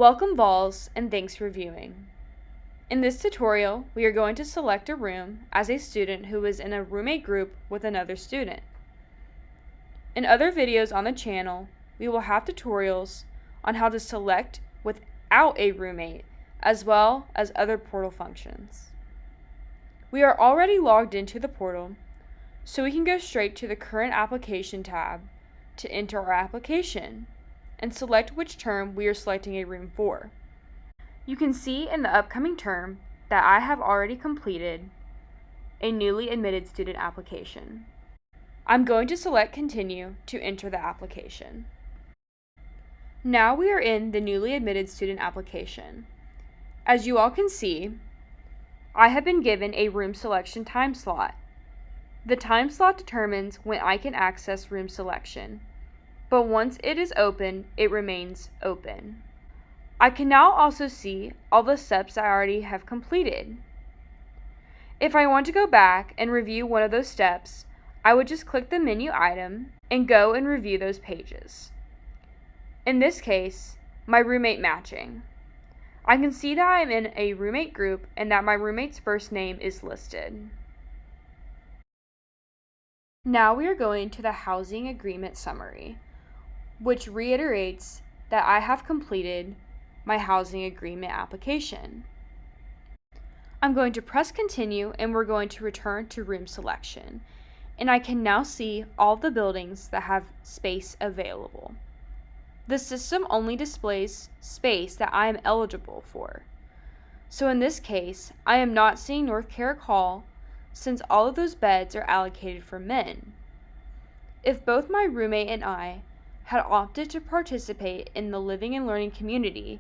Welcome Vols, and thanks for viewing. In this tutorial, we are going to select a room as a student who is in a roommate group with another student. In other videos on the channel, we will have tutorials on how to select without a roommate, as well as other portal functions. We are already logged into the portal, so we can go straight to the Current Application tab to enter our application and select which term we are selecting a room for. You can see in the upcoming term that I have already completed a newly admitted student application. I'm going to select Continue to enter the application. Now we are in the newly admitted student application. As you all can see, I have been given a room selection time slot. The time slot determines when I can access room selection, but once it is open, it remains open. I can now also see all the steps I already have completed. If I want to go back and review one of those steps, I would just click the menu item and go and review those pages. In this case, my roommate matching. I can see that I am in a roommate group and that my roommate's first name is listed. Now we are going to the housing agreement summary, which reiterates that I have completed my housing agreement application. I'm going to press continue and we're going to return to room selection. And I can now see all the buildings that have space available. The system only displays space that I am eligible for. So in this case, I am not seeing North Carrick Hall since all of those beds are allocated for men. If both my roommate and I had opted to participate in the living and learning community,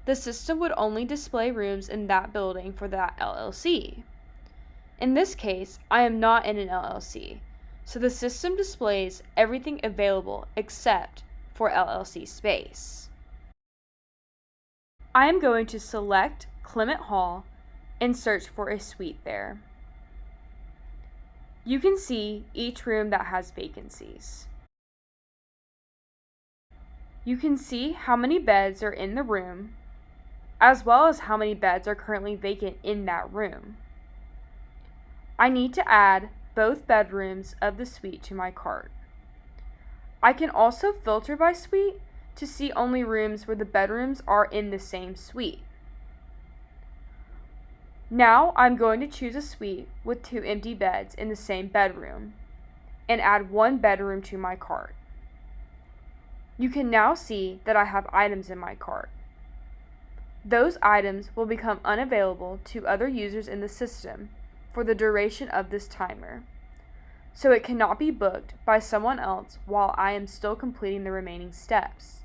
the system would only display rooms in that building for that LLC. In this case, I am not in an LLC, so the system displays everything available except for LLC space. I am going to select Clement Hall and search for a suite there. You can see each room that has vacancies. You can see how many beds are in the room, as well as how many beds are currently vacant in that room. I need to add both bedrooms of the suite to my cart. I can also filter by suite to see only rooms where the bedrooms are in the same suite. Now I'm going to choose a suite with 2 empty beds in the same bedroom and add 1 bedroom to my cart. You can now see that I have items in my cart. Those items will become unavailable to other users in the system for the duration of this timer, so it cannot be booked by someone else while I am still completing the remaining steps.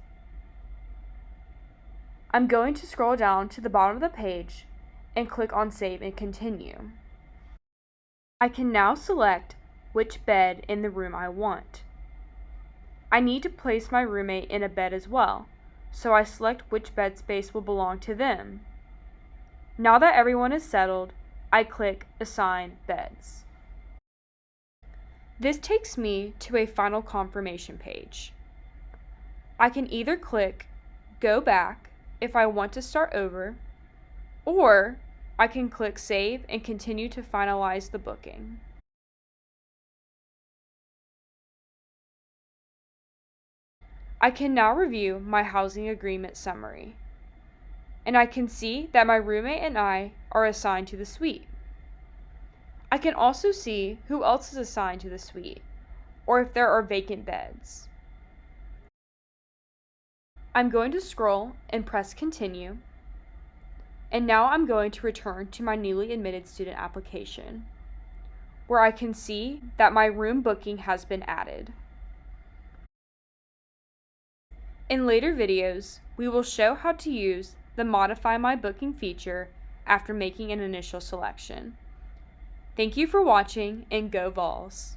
I'm going to scroll down to the bottom of the page and click on Save and Continue. I can now select which bed in the room I want. I need to place my roommate in a bed as well, so I select which bed space will belong to them. Now that everyone is settled, I click Assign Beds. This takes me to a final confirmation page. I can either click Go Back if I want to start over, or I can click Save and continue to finalize the booking. I can now review my housing agreement summary, and I can see that my roommate and I are assigned to the suite. I can also see who else is assigned to the suite, or if there are vacant beds. I'm going to scroll and press Continue, and now I'm going to return to my newly admitted student application, where I can see that my room booking has been added. In later videos, we will show how to use the Modify My Booking feature after making an initial selection. Thank you for watching, and go Vols!